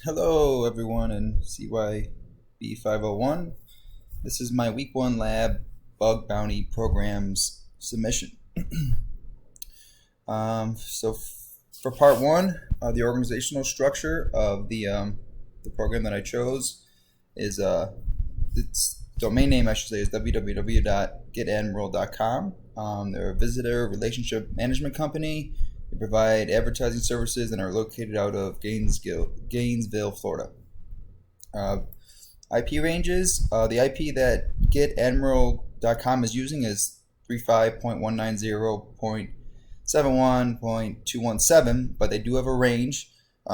Hello everyone in CYB501. This is my week 1 lab bug bounty programs submission. For part 1, the organizational structure of the program that I chose is its domain name, I should say, is www.getadmiral.com. They're a visitor relationship management company. They provide advertising services and are located out of Gainesville, Florida. IP ranges. The IP that getadmiral.com is using is 35.190.71.217, but they do have a range.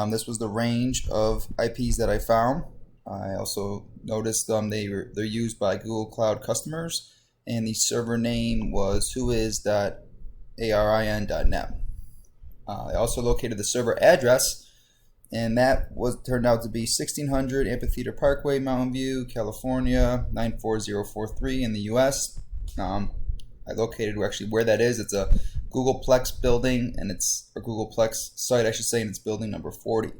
This was the range of IPs that I found. I also noticed they're used by Google Cloud customers, and the server name was whois.arin.net. I also located the server address, and that turned out to be 1600 Amphitheater Parkway, Mountain View, California 94043 in the US. I located actually where that is. It's a Googleplex building, and it's a Googleplex site, I should say, and it's building number 40.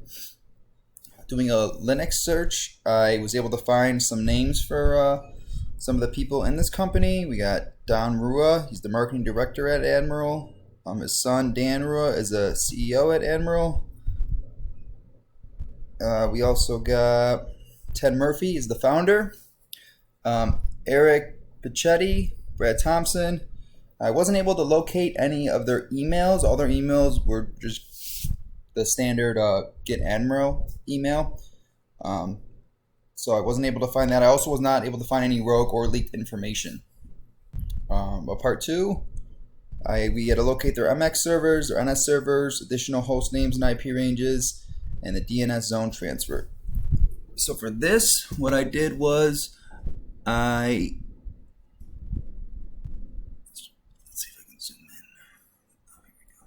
Doing a Linux search, I was able to find some names for some of the people in this company. We got Don Rua, he's the marketing director at Admiral. His son Dan Rua is a CEO at Admiral. We also got Ted Murphy is the founder. Eric Pichetti, Brad Thompson. I wasn't able to locate any of their emails. All their emails were just the standard Get Admiral email. So I wasn't able to find that. I also was not able to find any rogue or leaked information. But part 2, we had to locate their MX servers, their NS servers, additional host names and IP ranges, and the DNS zone transfer. So for this, what I did was let's see if I can zoom in. Oh, here we go.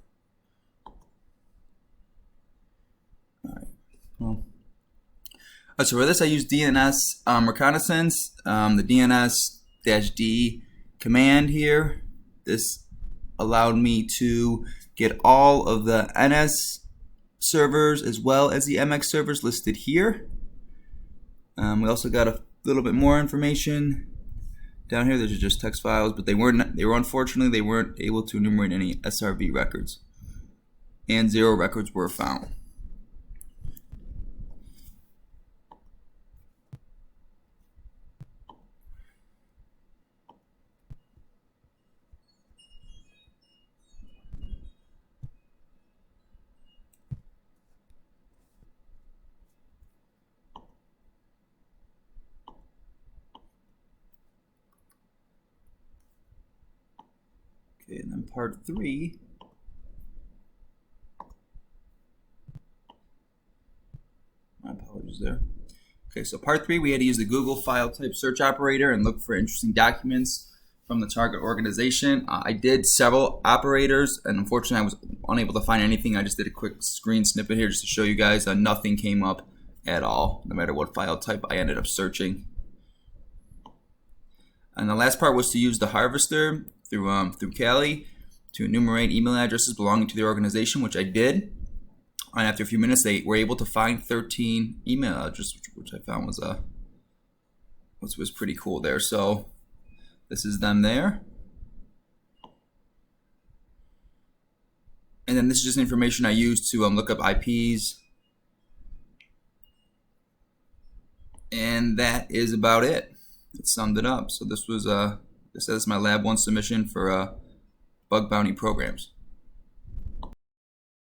All right. Well, so for this, I used DNS reconnaissance, the DNS-D command here. This allowed me to get all of the NS servers as well as the MX servers listed here. We also got a little bit more information down here. Those are just text files, but unfortunately they weren't able to enumerate any SRV records, and 0 records were found. Okay, and then part 3. My apologies there. Okay, so part 3, we had to use the Google file type search operator and look for interesting documents from the target organization. I did several operators, and unfortunately I was unable to find anything. I just did a quick screen snippet here just to show you guys. Nothing came up at all, no matter what file type I ended up searching. And the last part was to use the harvester through Kali to enumerate email addresses belonging to the organization, which I did. And after a few minutes, they were able to find 13 email addresses, which I found was pretty cool there. So this is them there. And then this is just information I used to look up IPs. And that is about it. It summed it up. So this is my lab 1 submission for bug bounty programs.